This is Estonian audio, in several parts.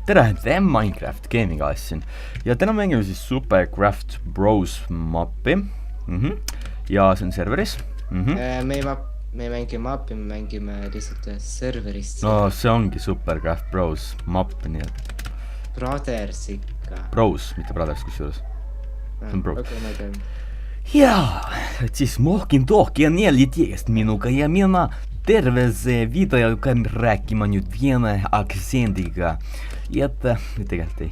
tere, The Minecraft Gaming Guys siin ja täna mängime siis Supercraft Bros mappi ja see on serveris me ei mängi mappi, me mängime lihtsalt serverist. No see ongi Supercraft Bros mapp, nii et Brothers ikka. Bros, mitte Brothers kusjuures. See on Bros. Jaa, et siis mohkin tohkien jäljities minuga ja minä terve video käyn rääkimään nyt pienen aksendiga. Että, tegelikult ei.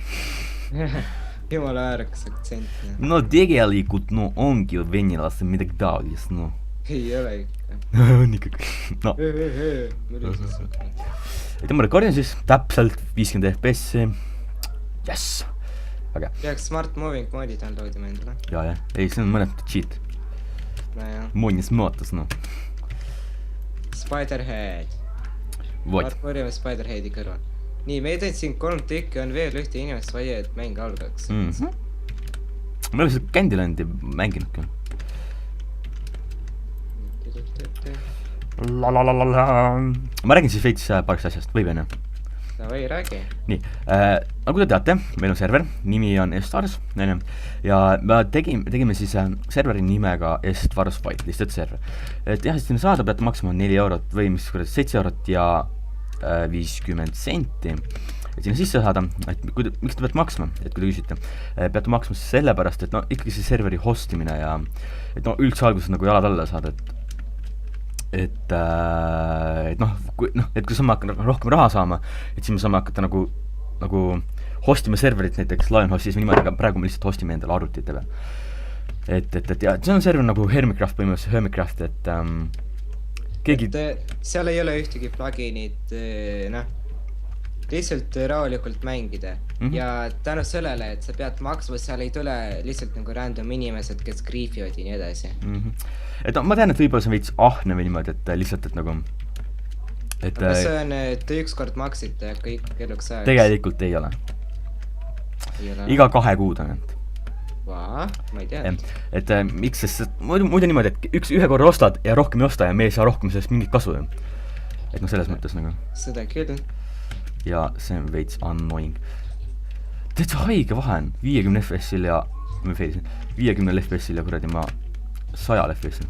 Jumala äärekas aktsent. No tegelikult no onkin venilassa midagi taolist, no. Ei ole ikka. on ikkagi. No. Muidu siis on. Et ma rekordin siis täpselt 50 FPS-i. Jess! Väga. Peaks Smart Moving moodi downloadima endale. Ja. Ei, see on mõned cheat. No jah. Moonis mõotas, no. Spiderhead. Vot. Korjame Spiderheadi kõrval. Nii, me ei teinud siin 3 tükki, on veel ühte inimest vaja, et mäng algaks. Ma olen seda Candylandi mänginud küll. Ma räägin siis veits paarist asjast, võib enne. Davai, räägi. Nii, nagu te teate, meil on server, nimi on Estars, ja me tegime siis serveri nimega Estars Fight, lihtsalt server. Et jah, sinna saada peate maksma 4 eurot või mis kuradi 7 eurot ja 50 senti. Et sinna sisse saada, et miks te peate maksma, et kui te küsite, peate maksma sellepärast, et no ikkagi see serveri hostimine ja et no üldse alguses nagu jalad alla saada, et kui saame hakata rohkem raha saama, et siis me saame hakata nagu hostima serverit näiteks Lionhostis või niimoodi, aga praegu me lihtsalt hostime endale arvutite peal. Et ja see on server nagu Hermitcraft põhimõtteliselt, Hermitcraft, et keegi... seal ei ole ühtegi pluginit, lihtsalt rahulikult mängida. Ja tänu sellele, et sa pead maksma, seal ei tule lihtsalt nagu random inimesed, kes griifivad ja nii edasi. Et ma tean, et võib-olla see on veits ahne või niimoodi, et lihtsalt, et nagu... Aga see on, et te ükskord maksite kõik eluks ajaks. Tegelikult ei ole. Iga 2 kuu tagant. Vaa, ma ei tea. Et miks, sest muidu niimoodi, et ühe korra ostad ja rohkem ei osta ja me ei saa rohkem sellest mingit kasu. Et no selles mõttes nagu. Seda küll. Ja see on veits annoying. Täitsa haige vahe on 50 FPS-il ja 50 FPS-il ja kuradi ma 100 FPS-il.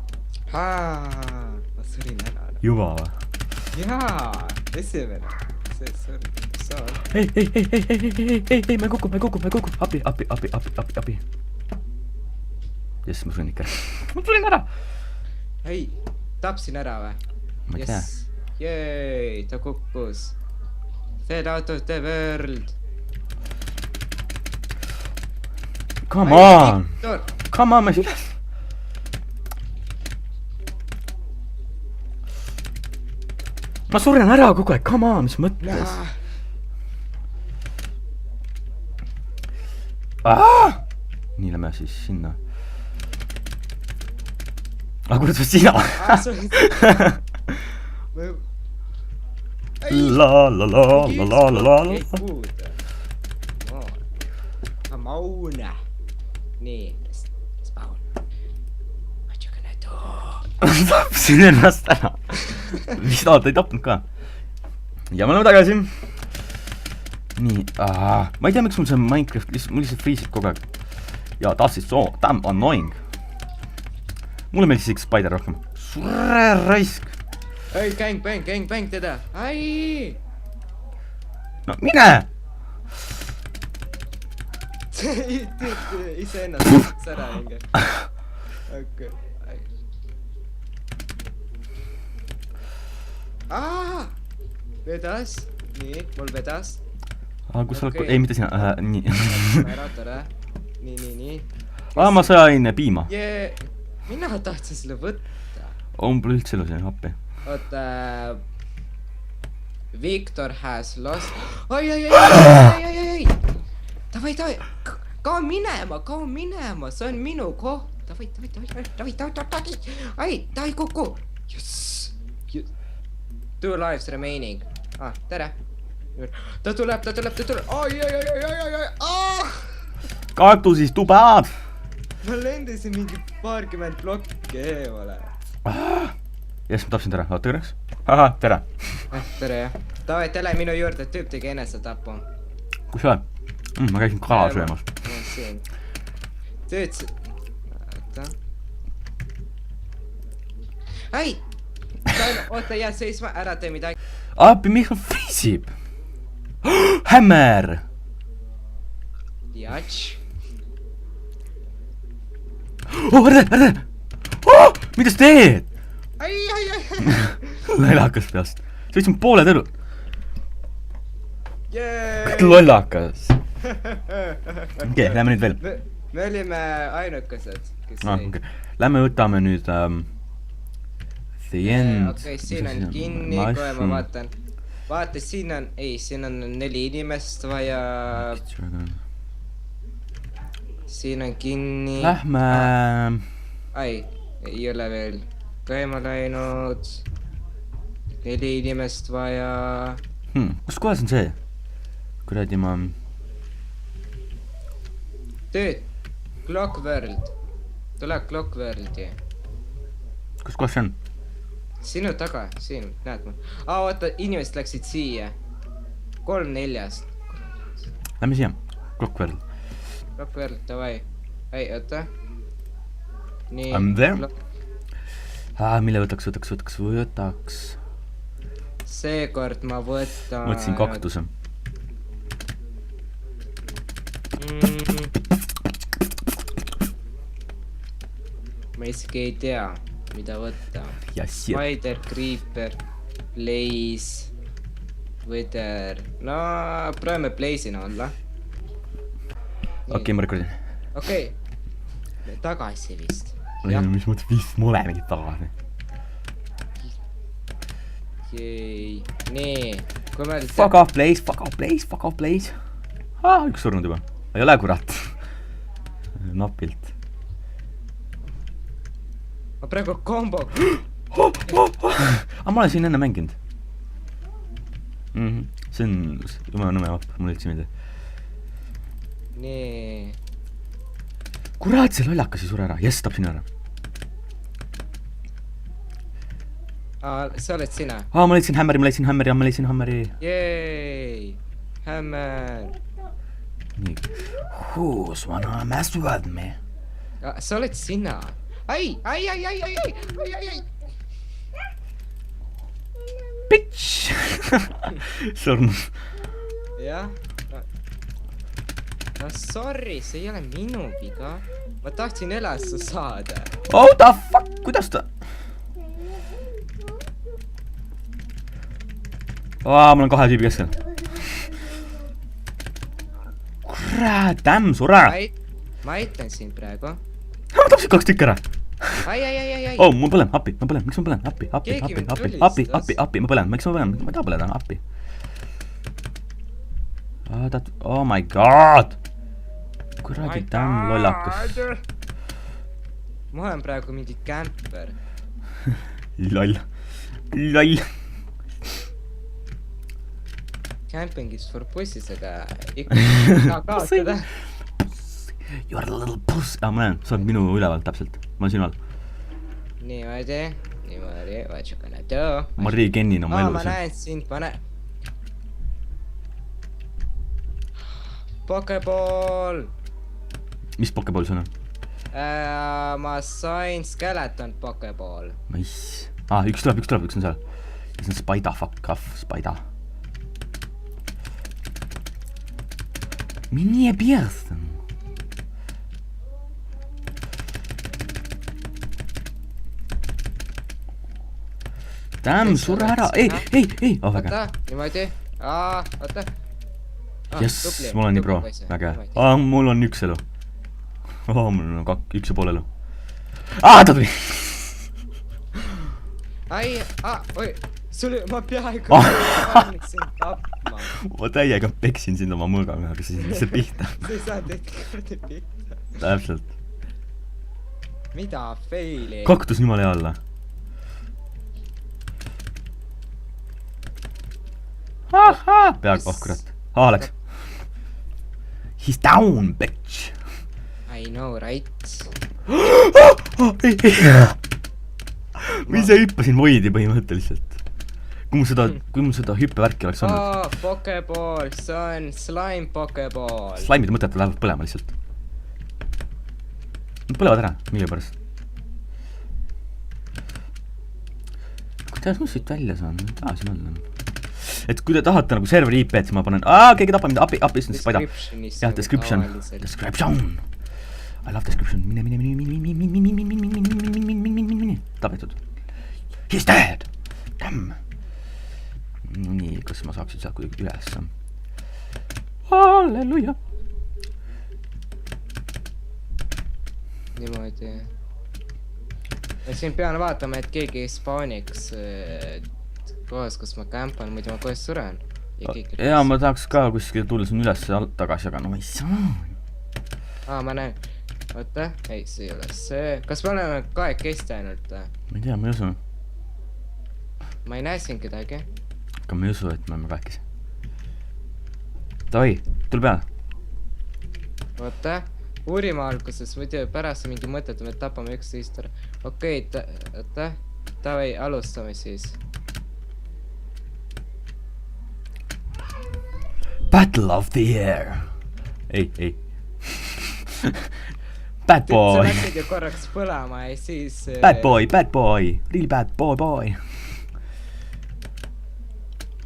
Ma sõrin ära. Juba või? Jaa, esimene. See sõrin. Ei, ma kuku. Abi. Jess, ma sõrin ikka. Ma sõrin ära. Ei, tapsin ära või? Ma ei tea. Jei, ta kukkus. Fed out of the world. Come on, ma ei üles. Ma suren ära kogu aeg, come on, mis mõttes? Nii, lähme siis sinna. Aga kuidas või sina? La. Mauna. Nii, spawn. What you gonna do? Tapsin ennast ära. Mis ta ei tapnud ka. Ja me oleme tagasi. Nii, ma ei tea, miks mul see Minecraft lihtsalt freesid kogu aeg. Ja taas siis damn annoying. Mulle meeldis ikka Spider rohkem. Surre raisk. Ei, gang, teda. Ai! No mine! Ise ennast sära hinge. Okei. Vedas. Nii, mul vedas. Kus sa oled? Ei, mitte sina. Nii. Tore. Nii. Ma sain piima. Mina tahtsin selle võtta. On pole üldse elu siin appi. Oota... Victor has lost... Ai! Davai! Kao minema! See on minu koht! Davai! Ai! Davai kuku! Yes! 2 lives remaining. Tere! Ta tuleb! Ai! Kaktusis tubad! Ma lendasin mingi paarkümmend plokki eemale. Jess, ma tapsin tere, oota korraks. Tere. Tere jah. Davai, tele minu juurde, tüüp tegi enesetapu. kus sa oled? Ma käisin kala söömas. Töötasid. Oota. Ai! Oota, jää seisma, ära tee midagi. Appi, miks ma friisib? Hämmer! Jats. Ära! Mida sa teed? Ai! Lollakas peast. Sa võtsid mu pooled elu. Jee! Lollakas. Okei, lähme nüüd veel. Me olime ainukesed, kes Okay. Lähme võtame nüüd The End. Okei, siin on kinni, kohe ma vaatan. Vaata, siin on 4 inimest vaja. Siin on kinni. Lähme. Ai, ei ole veel käima läinud. 4 inimest vaja. Kus kohas on see? Kuradi ma... Tööd. Clockworld. Tule Clockworldi. Kus kohas see on? Sinu taga, siin, näed ma. Oota, inimesed läksid siia. 3-4-st. Lähme siia. Clockworld. Clockworld, davai. Ei, oota. Nii. I'm there. Mille võtaks? Seekord ma võtan... Võtsin kaktuse. Ma isegi ei tea, mida võtta. Ja siia. Spider, Creeper, Blaze, Wither. No, proovime Blaze'ina olla. Okei, ma rekordin. Okei. Tagasi vist. Mis mõttes vist ma olemegi tagasi. Okei. Nii. Kui me... Fuck off, Blaze. Üks surnud juba. Ei ole, kurat. Napilt. Ma praegu kombo. Ma olen siin enne mänginud. See on jumala nõme vapp, mul üldse meelde. Nii. Kurat, see lollakas ei sure ära. Jess, tapsin ära. See oled sina. Ma leidsin hämmeri. Jeei. Hämmer. Nii. Who's wanna mess with me? See oled sina. Ai. Bitch! Surnud. Jah. No sorry, see ei ole minu viga. Ma tahtsin elasse saada. Oh the fuck, kuidas ta? Mul on 2 tüübi keskel. Kurat, sure. Ma aitan sind praegu. Ma tapsin 2 tükki ära. Ai. Ma põlen, appi, miks ma põlen? Appi, ma põlen, miks ma põlen? Ma ei taha põleda, appi. Oh my god. Kuradi lollakas. Ma olen praegu mingi kämper. Loll. Camping is for pussies, aga ikka kaotada. You are a little puss. Ma näen, sa oled minu üleval täpselt. Ma olen sinu all. Niimoodi, what you gonna do? Marie Kennin oma elus. Ma näen sind, Pokeball! Mis Pokeball sul on? Ma sain Skeleton Pokeball. Nice. Üks tuleb, üks on seal. See on Spida, fuck off, Spida. Mine pierst. Sure ära. Ei. Väga. Oota, niimoodi. Oota. Jess, mul on nii pro. Väga. Mul on 1 elu. Mul on 1,5 elu. Ta tuli. Ai, oi. Ma peaaegu valmiksin tapma. Ma täiega peksin sind oma mõõgaga, aga sa siin lihtsalt pihta. Sa ei saa teid kordi pihta. Täpselt. Mida faili? Kaktus jumala hea alla. Peaaegu, kurat. Läks. He's down, bitch. I know, right? Ma ise hüppasin voidi põhimõtteliselt. kui mul seda hüppevärki oleks olnud. Pokeball, see on slime pokeball. Slaimid mõtted lähevad põlema lihtsalt. Nad põlevad ära, mille pärast. Kuidas ma siit välja saan? Siin on. Et kui te tahate nagu serveri IP, et siis ma panen, keegi tapab mind, appi, siis paida. Jah, description. I love description. Mine. Tapetud. He's dead! Damn! Nii, kas ma saaksin sealt kuidagi üles? Halleluja! Niimoodi. Ja siin pean vaatama, et keegi ei spaaniks kohas, kus ma kämpan, muidu ma kohe suren. Jaa, ma tahaks ka kuskil tulla siin üles tagasi, aga no ma ei saa. Ma näen. Oota, ei, see ei ole see. Kas me oleme kahekesti ainult? Ma ei tea, ma ei usu. Ma ei näe siin kedagi. Aga ma ei usu, et me oleme kahekesi. Tavai, tule peale. Oota, uurima alguses, muidu pärast mingi mõttetu, me tapame üksteist ära. Okei, oota, tavai, alustame siis. Battle of the Air. Ei. Bad boy. Sa läksid ju korraks põlema ja siis... Bad boy. Real bad boy.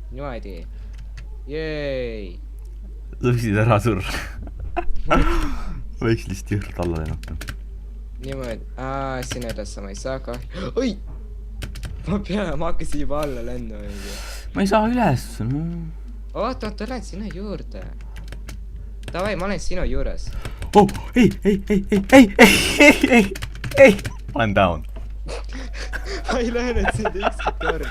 Niimoodi. Jeei. Lõksid ära surra. Võiks lihtsalt jõhrt alla lennata. Niimoodi. Siin edasi ma ei saa ka. Oi! Ma hakkasin juba alla lennu. Ma ei saa üles. Oota, lähen sinu juurde. Davai, ma olen sinu juures. Ei. Ma olen down. Ma ei läinud sind ükski kord.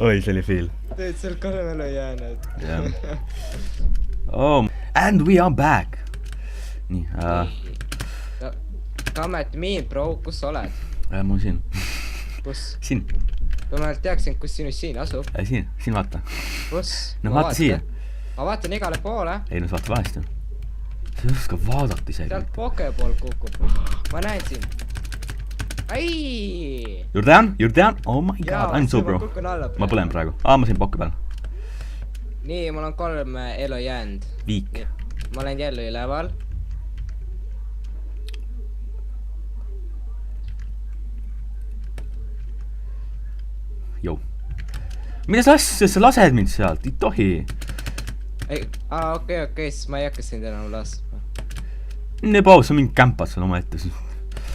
Oi, see oli feel. Teed seal kalemele jäänud. And we are back. Nii, Come at me, bro, kus sa oled? Ma olen siin. Kus? Siin. Kui ma teaksin, kus sinu siin asub. Siin vaata. Kus? No vaata siia. Ma vaatan igale poole. Ei, no sa vaata vahest ju. Sa ei oska vaadata isegi. Sealt pokeball kukub. Ma näen siin. Ai! You're down? Oh my god, I'm so bro. Ma põlen praegu. Ma siin pokke peal. Nii, mul on 3 elu jäänud. Viik. Ma olen jälle üleval. Jou. Mida sa lased mind sealt? Ei tohi. Okei, siis ma ei hakka sind enam laskma. Nii paus, sa mind kämpad seal oma ette.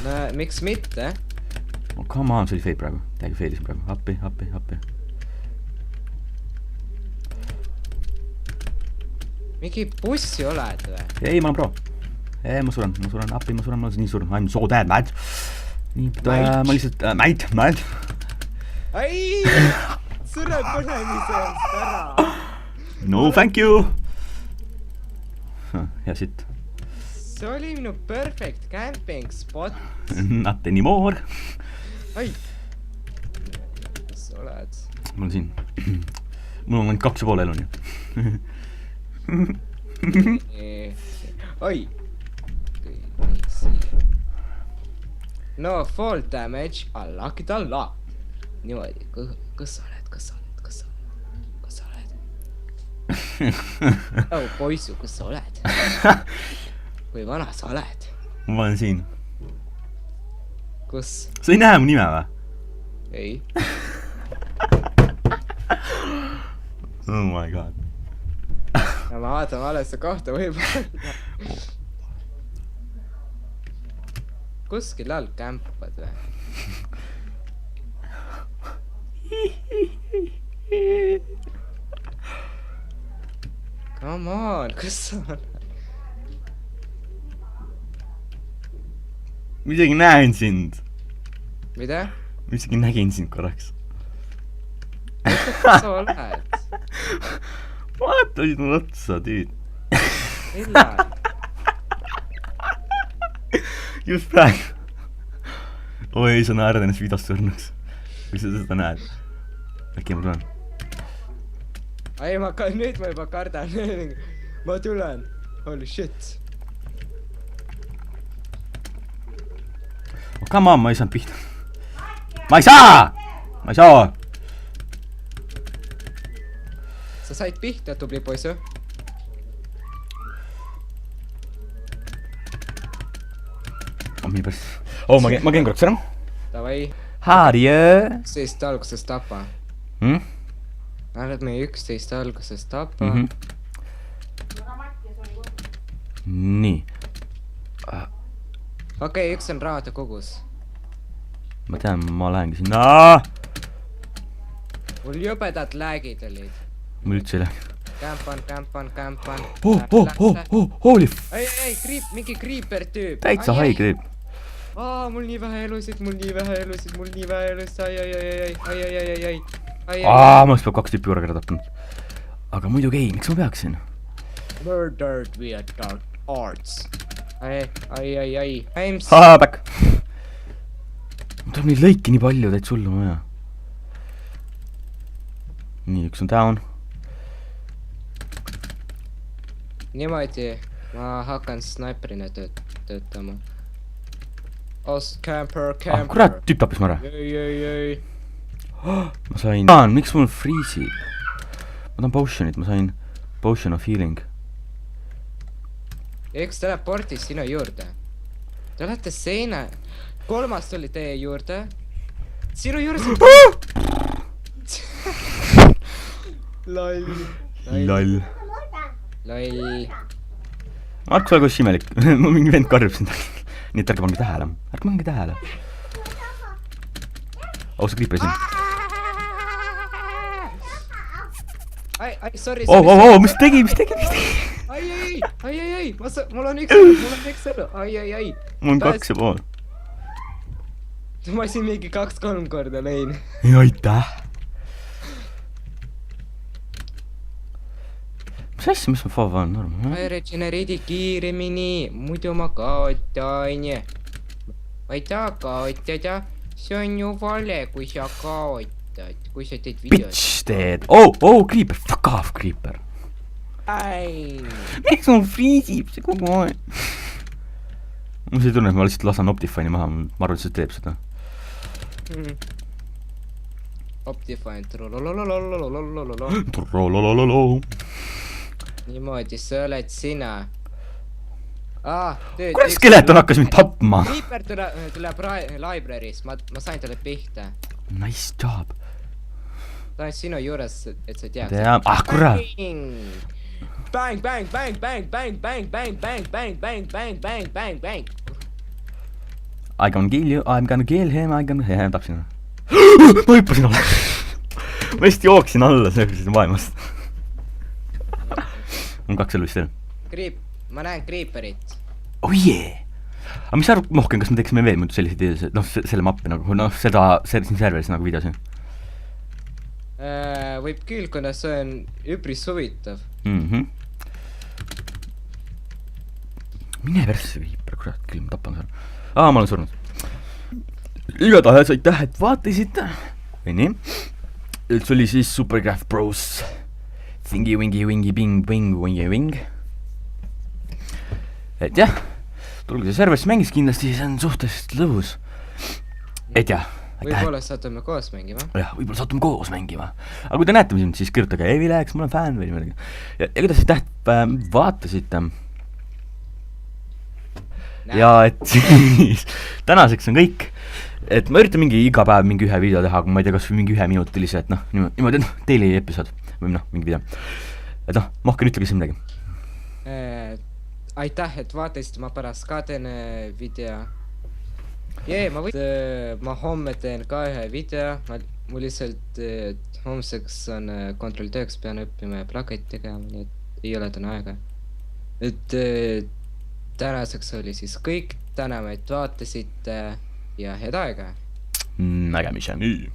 No, miks mitte? Come on, see oli fail praegu. Täiega failisin praegu. Appi. Mingi bussi oled või? Ei, ma olen pro. Ma suren. Appi, ma olen nii suren. I'm so dead, mad. Nii, ma lihtsalt... Mad. Ai! Sure põlemisest ära! No, thank you! Hea sitt. See oli minu perfect camping spot. Not anymore. Ai! Kus sa oled? Ma olen siin. Mul on ainult 2,5 elu, nii. Oi! Nii, siin. No fall damage, unlocked. Niimoodi, kus sa oled? Poisu, kus sa oled? Kui vana sa oled? Ma olen siin. Kus? Sa ei näe mu nime või? Ei. Oh my god. Ma vaatan valesse kohta võib-olla. Kuskil all kämpad või? Come on, kus sa oled? Ma isegi näen sind. Mida? Ma isegi nägin sind korraks. Kus sa oled? Vaatasid mul otsa, tüüd. Millal? Just praegu. Oi, sa naerad ennast videost surnuks. Kui sa seda näed. Äkki ma tulen. Ai, nüüd ma juba kardan. Ma tulen. Holy shit. Come on, ma ei saanud pihta. Ma ei saa! ma ei saa. sa said pihta, tubli poiss ju. Mille pärast? Ma käin korraks ära. Davai, Harje. 11 alguses tapa. Lähme 11 alguses tapa. Nii. Okei, üks on raadiokogus. Ma tean, ma lähengi sinna. Mul jõbedad lagid olid. Mul üldse ei lähe. Kämpan. Holy ei, mingi creeper tüüp. täitsa haige teeb. Mul nii vähe elusid, ai. Ma oleks peab 2 tüüpi korraga ära tapnud. Aga muidugi ei, miks ma peaksin? Murdered via dark arts. Ai. Back. Tuleb neid lõiki nii palju, täitsa hullu maja. Nii, üks on down. Niimoodi ma hakkan snaiperina töötama. Camper. Kurat, tüüp tappis ma ära. Ei. Ma sain... miks mul freeze'id? Ma tahan potion'it, ma sain potion of healing. Üks teleportis sinu juurde. Te olete seina. 3 tuli teie juurde. Sinu juures on... Lall. Mark, sa ole kus imelik. Mingi vend karjub sind. Nii et ärge pange tähele. Ärge pange tähele. Ausa kriiperi siin. Ai, sorry. Mis tegi? Ai. Mul on üks elu. Ai. Mul on 2,5. Ma siin mingi 2-3 korda lõin. Aitäh. Mis asja, mis ma fava on? Ma regenereedi kiiremini, muidu ma kaotan. Ma ei taha kaotada. See on ju vale, kui sa kaotad. Kui sa teed videot. Bitch teed. Creeper. Fuck off, Creeper. Ai. Miks mul freezib see kogu aeg? Mul see tunne, et ma lihtsalt lasan Optifine'i maha. Ma arvan, et see teeb seda. Optifine. Niimoodi, sa oled sina. Kuidas skeleton hakkas mind tapma? Creeper tuleb library's, ma sain talle pihta. Nice job. Ta on sinu juures, et sa tead. Kurat. Bang. I'm gonna kill him, tapsin. Ma hüppasin alla. Ma just jooksin alla sellest maailmast. On 2 elu vist veel. Ma näen Creeperit. Oh yeah! Aga mis sa arvad, Mohken, kas me teeksime veel muidu selliseid ideid, selle mappi nagu, seda siin serveris nagu videos? Võib küll, kuna see on üpris huvitav. Mine persse, Creeper, kurat, küll ma tapan seal. Ma olen surnud. Igatahes aitäh, et vaatasite. Või nii. Üldse oli siis Supercraft Bros. Thingy, wingy, bing. Et jah, tulge see serverisse mängis kindlasti, see on suhteliselt lõbus. Et jah, aitäh. Võib-olla satume koos mängima. Jah, võib-olla satume koos mängima. Aga kui te näete mind, siis kirjutage Evilex, ma olen fänn või midagi. Ja kuidas aitäh, vaatasite. Ja et siis tänaseks on kõik. Et ma üritan iga päev mingi 1 video teha, aga ma ei tea, kas või mingi 1 minutilise, et niimoodi, daily episood või mingi video. Et Mohken, ütle kes midagi. Aitäh, et vaatasite, ma pärast ka teen video. Ma homme teen ka 1 video. Mul lihtsalt homseks on kontroll tööks, pean õppima ja plakett tegema, nii et ei ole täna aega. Et tänaseks oli siis kõik. Täname, et vaatasite ja head aega. Nägemiseni.